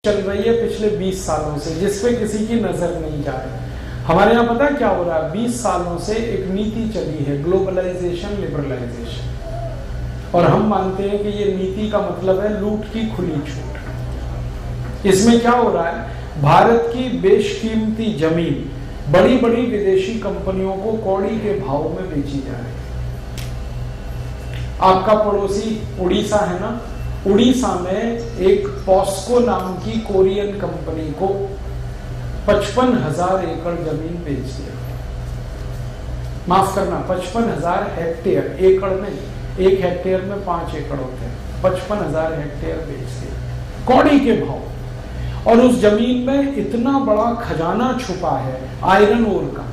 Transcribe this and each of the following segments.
चल रही है पिछले 20 सालों से, जिसपे किसी की नजर नहीं जा रही। हमारे यहाँ पता क्या हो रहा है, 20 सालों से एक नीति चली है, ग्लोबलाइजेशन, लिबरलाइजेशन, और हम मानते हैं कि ये नीति का मतलब है लूट की खुली छूट। इसमें क्या हो रहा है, भारत की बेशकीमती जमीन बड़ी बड़ी विदेशी कंपनियों को कौड़ी के भाव में बेची जा रही है। आपका पड़ोसी उड़ीसा है ना, उड़ीसा में एक पॉस्को नाम की कोरियन कंपनी को 55,000 एकड़ जमीन बेच दिया। माफ करना, 55,000 हेक्टेयर, एकड़ में, एक हेक्टेयर में 5 एकड़ होते हैं, 55,000 हेक्टेयर बेच दिया कौड़ी के भाव। और उस जमीन में इतना बड़ा खजाना छुपा है आयरन ओर का।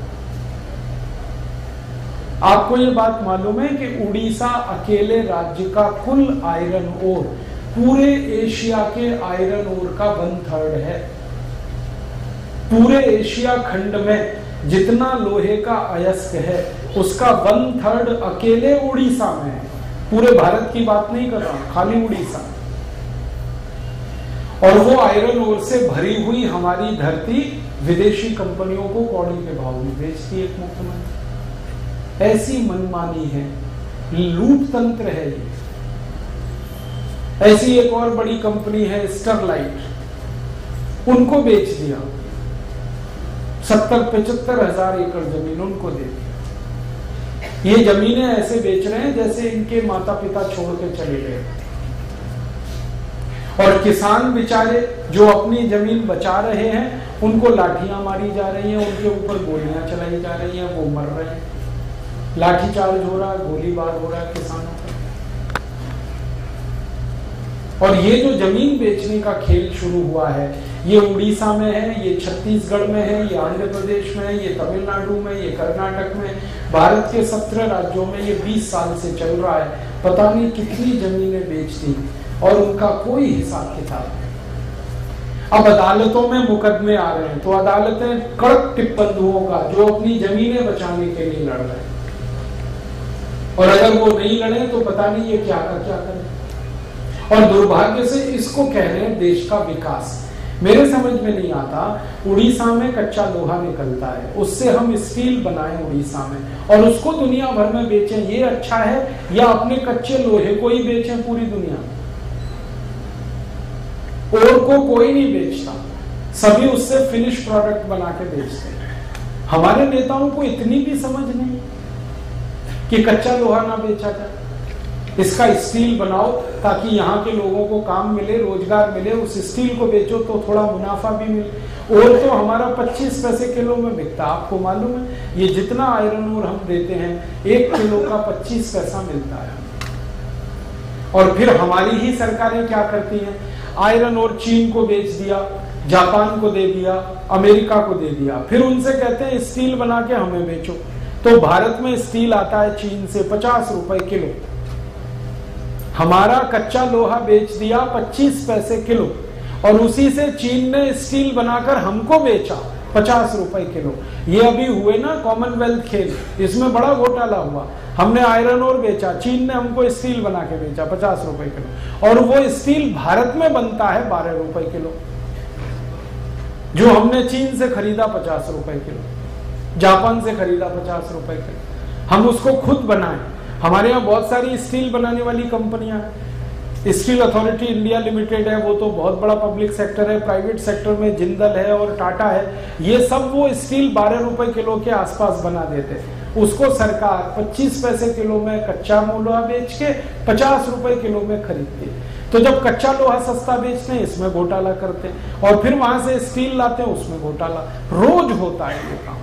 आपको ये बात मालूम है कि उड़ीसा अकेले राज्य का कुल आयरन ओर पूरे एशिया के आयरन ओर का 1/3 है। पूरे एशिया खंड में जितना लोहे का अयस्क है उसका 1/3 अकेले उड़ीसा में है। पूरे भारत की बात नहीं कर रहा, खाली उड़ीसा। और वो आयरन ओर से भरी हुई हमारी धरती विदेशी कंपनियों को कौड़ी के भाव में बेचती है एक मुख्यमंत्री। ऐसी मनमानी है, लूट तंत्र है ये। ऐसी एक और बड़ी कंपनी है स्टरलाइट, उनको बेच दिया, 70-75,000 एकड़ जमीन उनको दे दी। ये जमीनें ऐसे बेच रहे हैं जैसे इनके माता पिता छोड़ के चले गए। और किसान बेचारे जो अपनी जमीन बचा रहे हैं उनको लाठियां मारी जा रही हैं, उनके ऊपर गोलियां चलाई जा रही हैं, वो मर रहे हैं, लाठीचार्ज हो रहा है, गोलीबार हो रहा है किसानों पर। और ये जो जमीन बेचने का खेल शुरू हुआ है, ये उड़ीसा में है, ये छत्तीसगढ़ में है, ये आंध्र प्रदेश में है, ये तमिलनाडु में, ये कर्नाटक में, भारत के 17 राज्यों में ये 20 साल से चल रहा है। पता नहीं कितनी जमीनें बेच दी और उनका कोई हिसाब किताब नहीं। अब अदालतों में मुकदमे आ रहे हैं तो अदालतें कड़क टिप्पणियों का जो अपनी जमीनें बचाने के लिए लड़ रहे हैं, और अगर वो नहीं लड़े तो पता नहीं ये क्या करें। और दुर्भाग्य से इसको कह रहे हैं देश का विकास। मेरे समझ में नहीं आता, उड़ीसा में कच्चा लोहा निकलता है, उससे हम स्टील बनाएं उड़ीसा में और उसको दुनिया भर में बेचें, ये अच्छा है, या अपने कच्चे लोहे को ही बेचें पूरी दुनिया में? और को कोई नहीं बेचता, सभी उससे फिनिश प्रोडक्ट बना के बेचते हैं। हमारे नेताओं को इतनी भी समझ नहीं कि कच्चा लोहा ना बेचा जाए, इसका स्टील बनाओ ताकि यहाँ के लोगों को काम मिले, रोजगार मिले, उस स्टील को बेचो तो थोड़ा मुनाफा भी मिले। और तो हमारा 25 पैसे किलो में बिकता, आपको मालूम है, ये जितना आयरन ओर हम देते हैं 1 किलो का 25 पैसा मिलता है। और फिर हमारी ही सरकारें क्या करती हैं, आयरन ओर चीन को बेच दिया, जापान को दे दिया, अमेरिका को दे दिया, फिर उनसे कहते हैं स्टील बना के हमें बेचो। तो भारत में स्टील आता है चीन से 50 रुपए किलो, हमारा कच्चा लोहा बेच दिया 25 पैसे किलो, और उसी से चीन ने स्टील बनाकर हमको बेचा 50 रुपए किलो। ये अभी हुए ना कॉमनवेल्थ खेल, इसमें बड़ा घोटाला हुआ। हमने आयरन ओर बेचा, चीन ने हमको स्टील बना के बेचा 50 रुपए किलो, और वो स्टील भारत में बनता है 12 रुपए किलो, जो हमने चीन से खरीदा 50 रुपए किलो, जापान से खरीदा 50 रुपए किलो। हम उसको खुद बनाएं। हमारे यहाँ बहुत सारी स्टील बनाने वाली कंपनियां हैं। स्टील अथॉरिटी इंडिया लिमिटेड है, वो तो बहुत बड़ा पब्लिक सेक्टर है। प्राइवेट सेक्टर में जिंदल है और टाटा है, ये सब वो स्टील 12 रुपए किलो के आसपास बना देते हैं। उसको सरकार 25 पैसे किलो में कच्चा लोहा बेच के 50 रुपए किलो में खरीदती है। तो जब कच्चा लोहा सस्ता बेचते हैं इसमें घोटाला करते हैं, और फिर वहां से स्टील लाते हैं उसमें घोटाला। रोज होता है ये काम।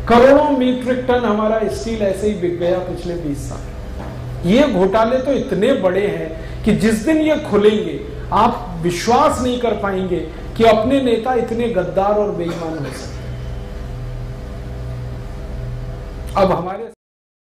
करोड़ों मीट्रिक टन हमारा स्टील ऐसे ही बिक गया पिछले 20 साल। ये घोटाले तो इतने बड़े हैं कि जिस दिन ये खुलेंगे आप विश्वास नहीं कर पाएंगे कि अपने नेता इतने गद्दार और बेईमान हो सकते। अब हमारे